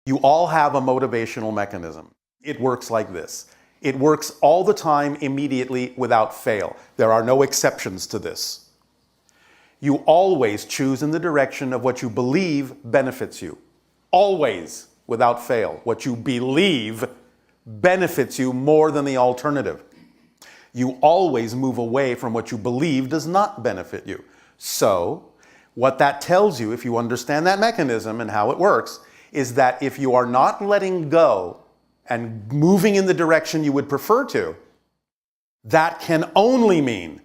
You all have a motivational mechanism. It works like this. It works all the time, immediately, without fail. There are no exceptions to this. You always choose in the direction of what you believe benefits you. Always, without fail. What you believe benefits you more than the alternative. You always move away from what you believe does not benefit you. So, what that tells you, if you understand that mechanism and how it works, is that if you are not letting go and moving in the direction you would prefer to, that can only mean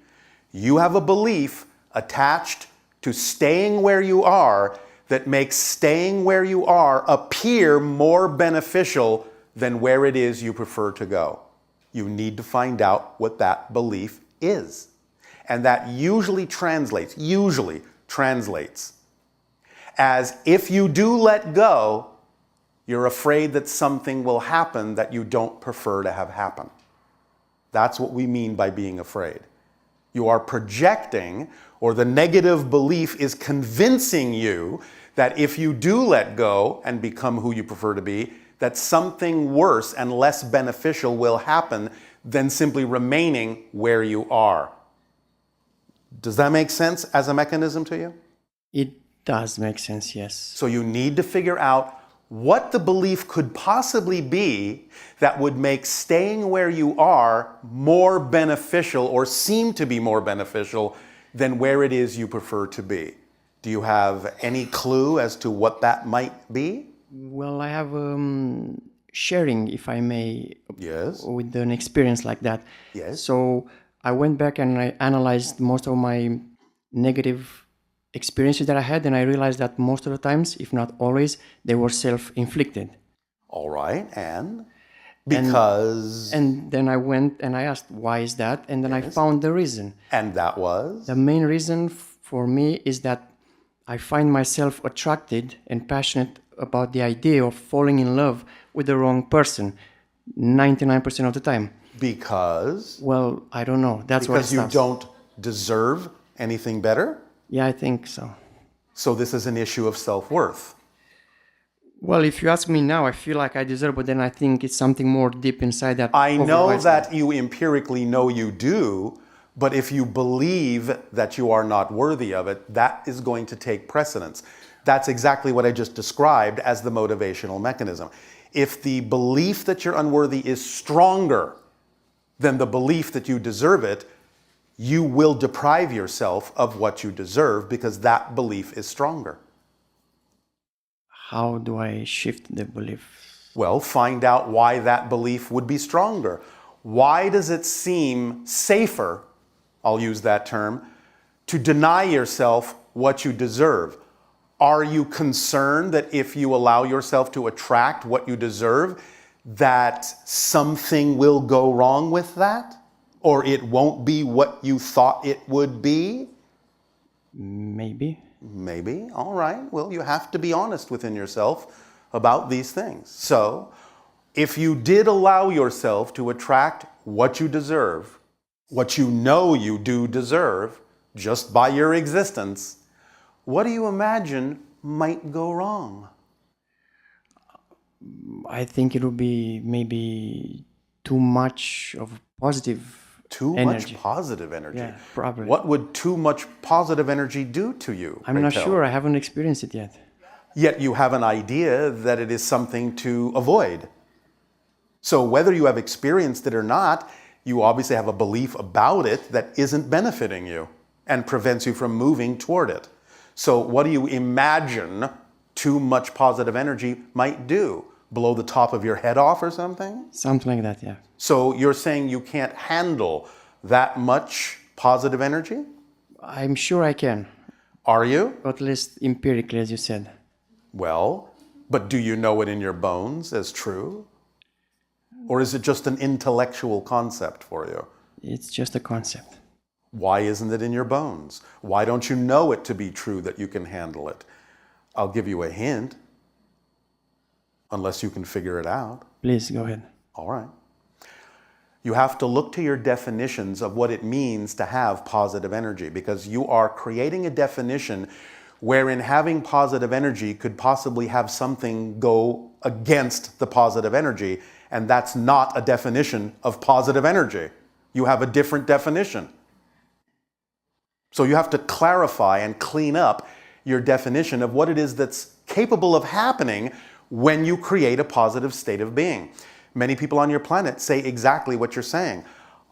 you have a belief attached to staying where you are that makes staying where you are appear more beneficial than where it is you prefer to go. You need to find out what that belief is. And that usually translates as if you do let go, you're afraid that something will happen that you don't prefer to have happen. That's what we mean by being afraid. You are projecting, or the negative belief is convincing you that if you do let go and become who you prefer to be, that something worse and less beneficial will happen than simply remaining where you are. Does that make sense as a mechanism to you? It does make sense, yes. So you need to figure out what the belief could possibly be that would make staying where you are more beneficial or seem to be more beneficial than where it is you prefer to be. Do you have any clue as to what that might be? Well, I have sharing, if I may, Yes. with an experience like that. Yes. So I went back and I analyzed most of my negative experiences that I had, and I realized that most of the times, if not always, they were self-inflicted. All right, and? Because? And then I went and I asked, why is that? And then I found the reason. And that was? The main reason for me is that I find myself attracted and passionate about the idea of falling in love with the wrong person 99% of the time. Because? Well, I don't know. That's what Because you don't deserve anything better? Yeah, I think so. So this is an issue of self-worth. Well, if you ask me now, I feel like I deserve, but then I think it's something more deep inside that. I know overrides that you empirically know you do, but if you believe that you are not worthy of it, that is going to take precedence. That's exactly what I just described as the motivational mechanism. If the belief that you're unworthy is stronger than the belief that you deserve it, you will deprive yourself of what you deserve because that belief is stronger. How do I shift the belief? Well, find out why that belief would be stronger. Why does it seem safer, I'll use that term, to deny yourself what you deserve? Are you concerned that if you allow yourself to attract what you deserve, that something will go wrong with that? Or it won't be what you thought it would be? Maybe. Maybe. All right. Well, you have to be honest within yourself about these things. So, if you did allow yourself to attract what you deserve, what you know you do deserve, just by your existence, what do you imagine might go wrong? I think it would be maybe too much of positive Too energy. much positive energy. Yeah, probably. What would too much positive energy do to you? I'm not sure. I haven't experienced it yet. Yet you have an idea that it is something to avoid. So whether you have experienced it or not, you obviously have a belief about it that isn't benefiting you and prevents you from moving toward it. So what do you imagine too much positive energy might do? Blow the top of your head off or something? Something like that, yeah. So you're saying you can't handle that much positive energy? I'm sure I can. Are you? At least empirically, as you said. Well, but do you know it in your bones as true? Or is it just an intellectual concept for you? It's just a concept. Why isn't it in your bones? Why don't you know it to be true that you can handle it? I'll give you a hint, unless you can figure it out. Please, go ahead. All right. You have to look to your definitions of what it means to have positive energy, because you are creating a definition wherein having positive energy could possibly have something go against the positive energy, and that's not a definition of positive energy. You have a different definition. So you have to clarify and clean up your definition of what it is that's capable of happening when you create a positive state of being. Many people on your planet say exactly what you're saying.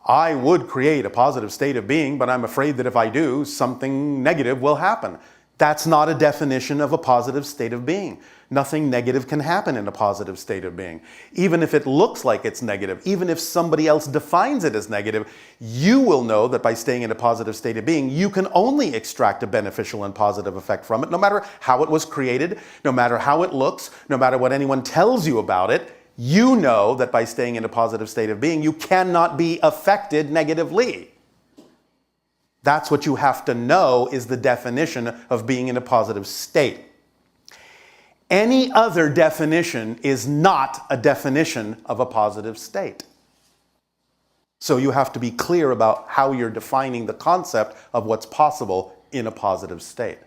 I would create a positive state of being, but I'm afraid that if I do, something negative will happen. That's not a definition of a positive state of being. Nothing negative can happen in a positive state of being. Even if it looks like it's negative, even if somebody else defines it as negative, you will know that by staying in a positive state of being, you can only extract a beneficial and positive effect from it, no matter how it was created, no matter how it looks, no matter what anyone tells you about it. You know that by staying in a positive state of being, you cannot be affected negatively. That's what you have to know is the definition of being in a positive state. Any other definition is not a definition of a positive state. So you have to be clear about how you're defining the concept of what's possible in a positive state.